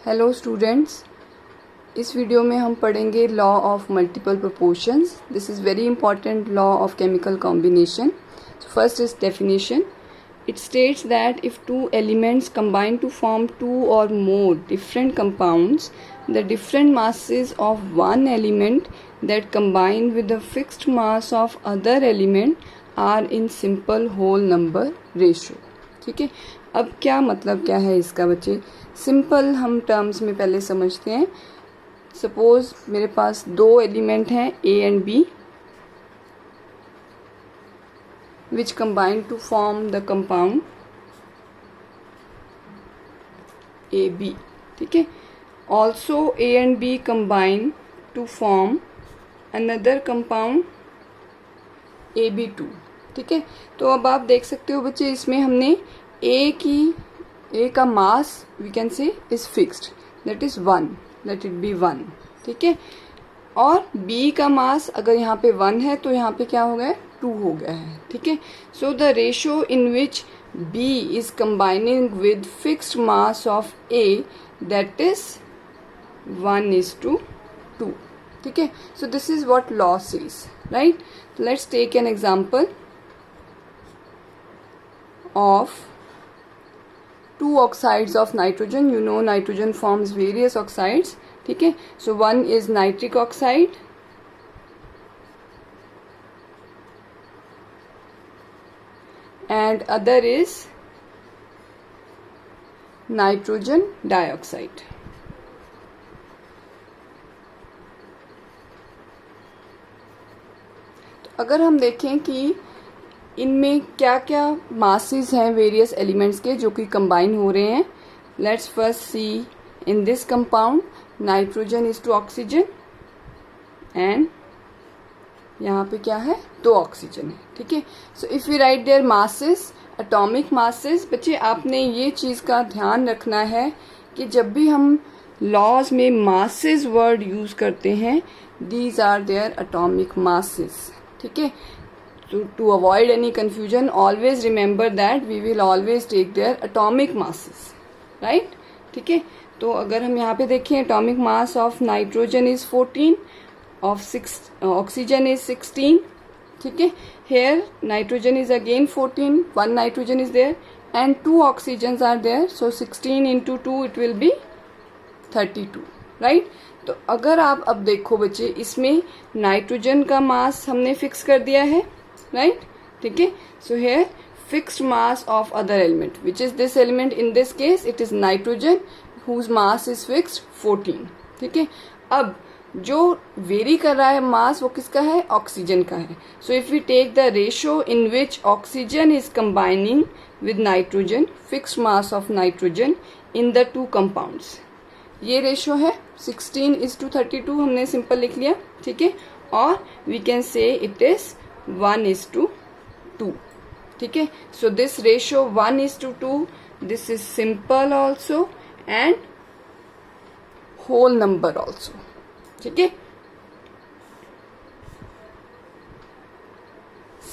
Hello students, इस video में हम पढ़ेंगे law of multiple proportions. This is very important law of chemical combination. First is definition. It states that if two elements combine to form two or more different compounds, the different masses of one element that combine with the fixed mass of other element are in simple whole number ratio. ठीक है. अब क्या मतलब क्या है इसका बच्चे? Simple हम टर्म्स में पहले समझते हैं. सपोज मेरे पास दो एलिमेंट हैं A and B which combine to form the compound AB. ठीक है. Also A and B combine to form another compound AB2. ठीक है. तो अब आप देख सकते हो बच्चे, इसमें हमने A का मास we can say is fixed, that is 1, let it be 1. ठीक है. और B का मास अगर यहाँ पे 1 है तो यहाँ पे क्या हो गया, 2 हो गया है. ठीक है. So the ratio in which B is combining with fixed mass of A, that is 1:2. ठीक है. So this is what law says, right. Let's take an example of two oxides of nitrogen. You know nitrogen forms various oxides. ठीक है. So one is nitric oxide and other is nitrogen dioxide. तो अगर हम देखें कि इनमें क्या क्या मासेस हैं वेरियस एलिमेंट्स के जो कि कंबाइन हो रहे हैं. Let's first see in this compound nitrogen is two oxygen and यहाँ पे क्या है, 2 ऑक्सीजन है. ठीक है. So if we write their masses, atomic masses, बच्चे आपने ये चीज का ध्यान रखना है कि जब भी हम लॉज में मासेस वर्ड यूज करते हैं, these are their atomic masses. ठीक है. To avoid any confusion, always remember that we will always take their atomic masses, right? ठीक है. तो अगर हम यहाँ पे देखें, atomic mass of nitrogen is 14, of oxygen is 16. ठीक है. Here nitrogen is again 14, 1 nitrogen is there and 2 oxygens are there, so 16 into 2 it will be 32, right? तो अगर आप अब देखो बच्चे, इसमें नाइट्रोजन का मास हमने फिक्स कर दिया है, right? ठीक है. So here fixed mass of other element, which is this element. In this case it is nitrogen whose mass is fixed 14. ठीक है. अब जो वेरी कर रहा है मास वो किसका है, ऑक्सीजन का है. So if we take the ratio in which oxygen is combining with nitrogen, fixed mass of nitrogen in the two compounds, ये रेशियो है 16:32. हमने सिंपल लिख लिया. ठीक है. और we can say it is 1:2. ठीक है. So this ratio 1:2, this is simple also and whole number also. ठीक है.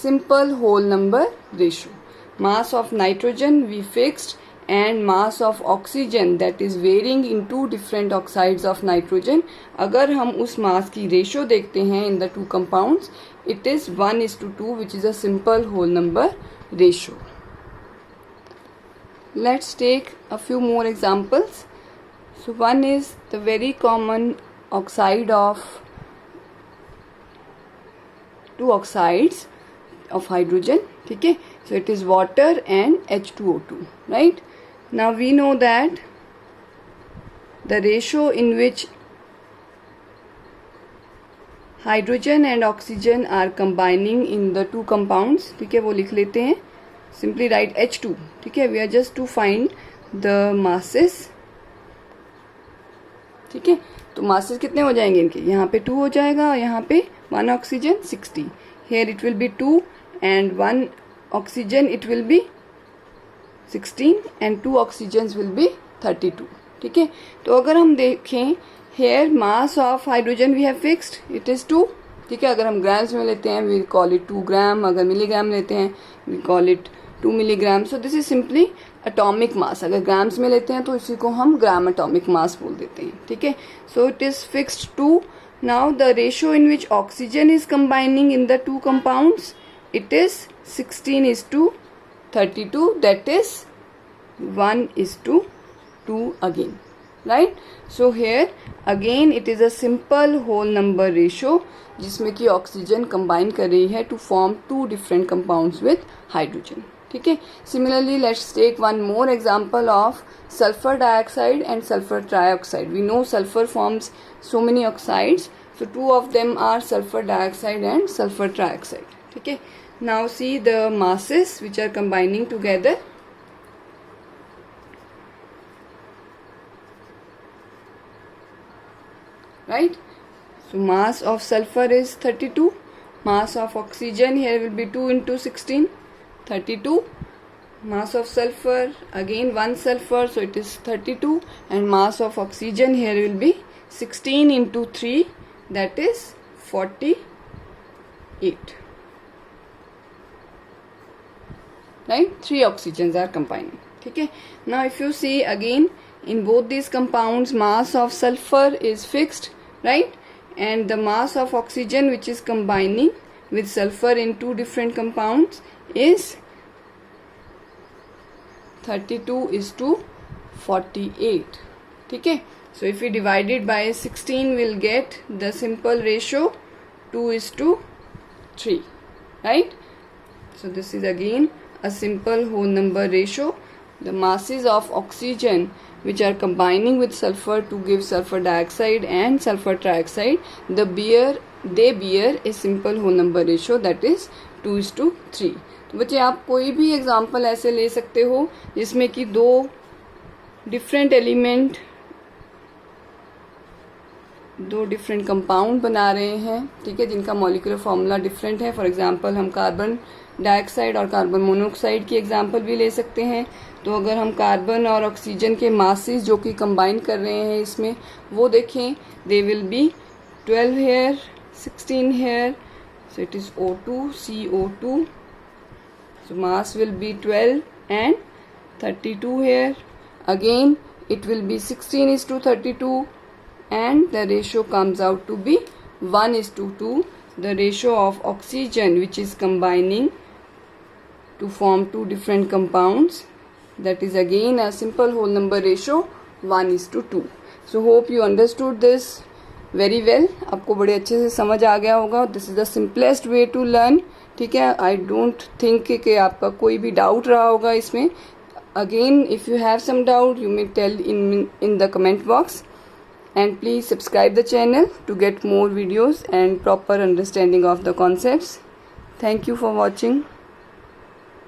Simple whole number ratio. Mass of nitrogen we fixed and mass of oxygen that is varying in two different oxides of nitrogen. अगर हम उस मास की ratio देखते हैं in the two compounds, it is 1:2, which is a simple whole number ratio. Let's take a few more examples. So one is the very common oxide of two oxides of hydrogen. ठीक है. So it is water and H2O2, right? Now we know that the ratio in which hydrogen and oxygen are combining in the two compounds. ठीक है. वो लिख लेते हैं. Simply write H2. ठीक है. We are just to find the masses. ठीक है. तो मासेस कितने हो जाएंगे इनके, यहाँ पे 2 हो जाएगा और यहाँ पे 1 oxygen 60. Here it will be 2 and 1 oxygen it will be 16 and 2 oxygen will be 32. ठीक है. तो अगर हम देखें, here mass of hydrogen we have fixed, it is 2. ठीक है. अगर हम ग्राम्स में लेते हैं we call it 2 ग्राम, अगर मिलीग्राम लेते हैं we call it 2 milligram. So this is simply atomic mass, अगर ग्राम्स में लेते हैं तो इसी को हम ग्राम एटॉमिक मास बोल देते हैं, ठीक है. So it is fixed two. Now the ratio in which oxygen is combining in the two compounds, it is 16:32, that is 1:2 again, right? So here again it is a simple whole number ratio जिसमें कि oxygen combine कर रही है to form two different compounds with hydrogen, ठीक है. Similarly let's take one more example of sulphur dioxide and sulphur trioxide. We know sulphur forms so many oxides, so two of them are sulfur dioxide and sulfur trioxide, ठीक है. Now see the masses which are combining together. Right? So mass of sulfur is 32. Mass of oxygen here will be 2 into 16, 32. Mass of sulfur, again one sulfur, so it is 32. And mass of oxygen here will be 16 into 3, that is 48. Right? 3 oxygens are combining, ठीक है. Now if you see again in both these compounds, mass of sulfur is fixed, right? And the mass of oxygen which is combining with sulfur in two different compounds is 32:48, ठीक है. So if we divide it by 16, we'll get the simple ratio 2:3, right? So this is again a simple whole number ratio. The masses of oxygen which are combining with sulfur to give sulfur dioxide and sulfur trioxide, they bear a simple whole number ratio, that is 2:3. तो बच्चे आप कोई भी example ऐसे ले सकते हो जिसमें कि दो डिफरेंट एलिमेंट दो डिफरेंट कंपाउंड बना रहे हैं, ठीक है, जिनका मॉलिक्यूलर फॉर्मूला डिफरेंट है. फॉर एग्जांपल हम कार्बन डाइऑक्साइड और कार्बन मोनोऑक्साइड की एग्जांपल भी ले सकते हैं. तो अगर हम कार्बन और ऑक्सीजन के मासेस जो कि कंबाइन कर रहे हैं इसमें वो देखें, they will be 12 here, 16 here, so it is O2, CO2, so mass will be 12 and 32 here. Again it will be 16:32 and the ratio comes out to be 1:2. The ratio of oxygen which is combining to form two different compounds, that is again a simple whole number ratio 1:2. So hope you understood this very well. आपको बड़े अच्छे से समझ आ गया होगा. This is the simplest way to learn, ठीक है. I don't think कि आपका कोई भी डाउट रहा होगा इसमें. Again if you have some doubt you may tell in the comment box. And please subscribe the channel to get more videos and proper understanding of the concepts. Thank you for watching.